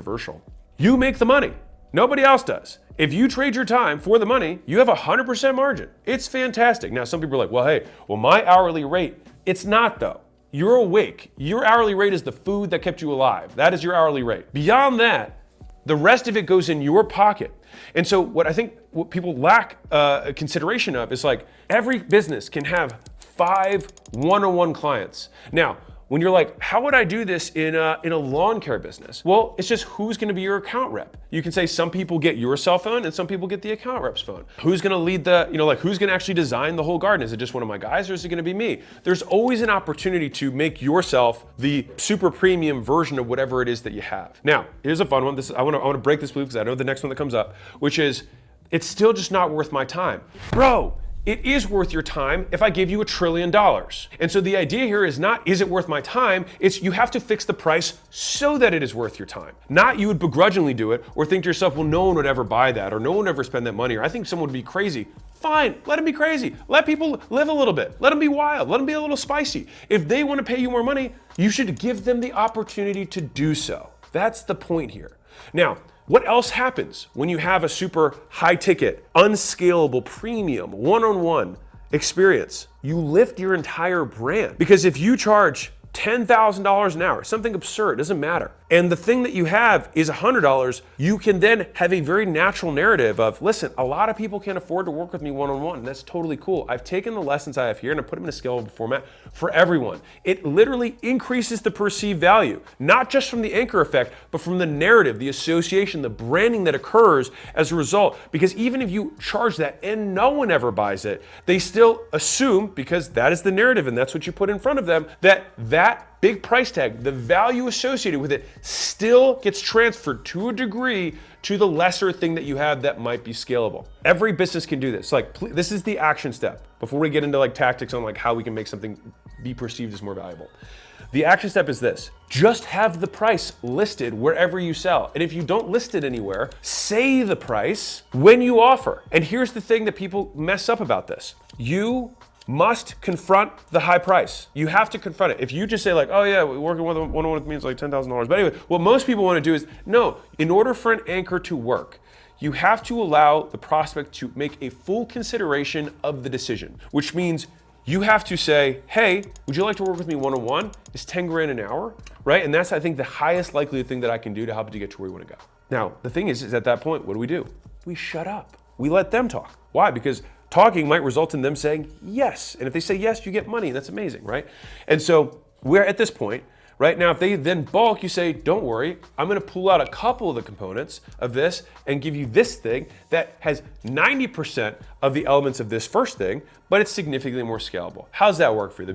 controversial. You make the money. Nobody else does. If you trade your time for the money, you have 100% margin. It's fantastic. Now, some people are like, well, hey, my hourly rate. It's not though. You're awake. Your hourly rate is the food that kept you alive. That is your hourly rate. Beyond that, the rest of it goes in your pocket. And so what people lack consideration of is like every business can have 5 one-on-one clients. Now, when you're like, how would I do this in a lawn care business? Well, it's just who's gonna be your account rep. You can say some people get your cell phone and some people get the account rep's phone. Who's gonna lead who's gonna actually design the whole garden? Is it just one of my guys or is it gonna be me? There's always an opportunity to make yourself the super premium version of whatever it is that you have. Now, here's a fun one. I wanna break this belief because I know the next one that comes up, which is, it's still just not worth my time. Bro, it is worth your time if I give you $1 trillion. And so the idea here is not, is it worth my time? It's you have to fix the price so that it is worth your time. Not you would begrudgingly do it or think to yourself, well, no one would ever buy that or no one would ever spend that money or I think someone would be crazy. Fine, let them be crazy. Let people live a little bit. Let them be wild. Let them be a little spicy. If they want to pay you more money, you should give them the opportunity to do so. That's the point here. Now, what else happens when you have a super high ticket, unscalable, premium, one-on-one experience? You lift your entire brand. Because if you charge $10,000 an hour, something absurd, doesn't matter. And the thing that you have is $100, you can then have a very natural narrative of, listen, a lot of people can't afford to work with me one-on-one, and that's totally cool. I've taken the lessons I have here and I put them in a scalable format for everyone. It literally increases the perceived value, not just from the anchor effect, but from the narrative, the association, the branding that occurs as a result. Because even if you charge that and no one ever buys it, they still assume, because that is the narrative and that's what you put in front of them, that big price tag, the value associated with it, still gets transferred to a degree to the lesser thing that you have that might be scalable. Every business can do this. This is the action step before we get into tactics on how we can make something be perceived as more valuable. The action step is this: just have the price listed wherever you sell. And if you don't list it anywhere, say the price when you offer. And here's the thing that people mess up about this. You must confront the high price. You have to confront it. If you just say oh yeah, working one-on-one with me is $10,000. But anyway, what most people want to do is, no, in order for an anchor to work, you have to allow the prospect to make a full consideration of the decision, which means you have to say, hey, would you like to work with me one-on-one? It's 10 grand an hour, right? And that's, I think, the highest likely thing that I can do to help you get to where you want to go. Now, the thing is at that point, what do? We shut up. We let them talk. Why? Because talking might result in them saying yes. And if they say yes, you get money. That's amazing, right? And so we're at this point, right? Now, if they then balk, you say, don't worry, I'm gonna pull out a couple of the components of this and give you this thing that has 90% of the elements of this first thing, but it's significantly more scalable. How's that work for you?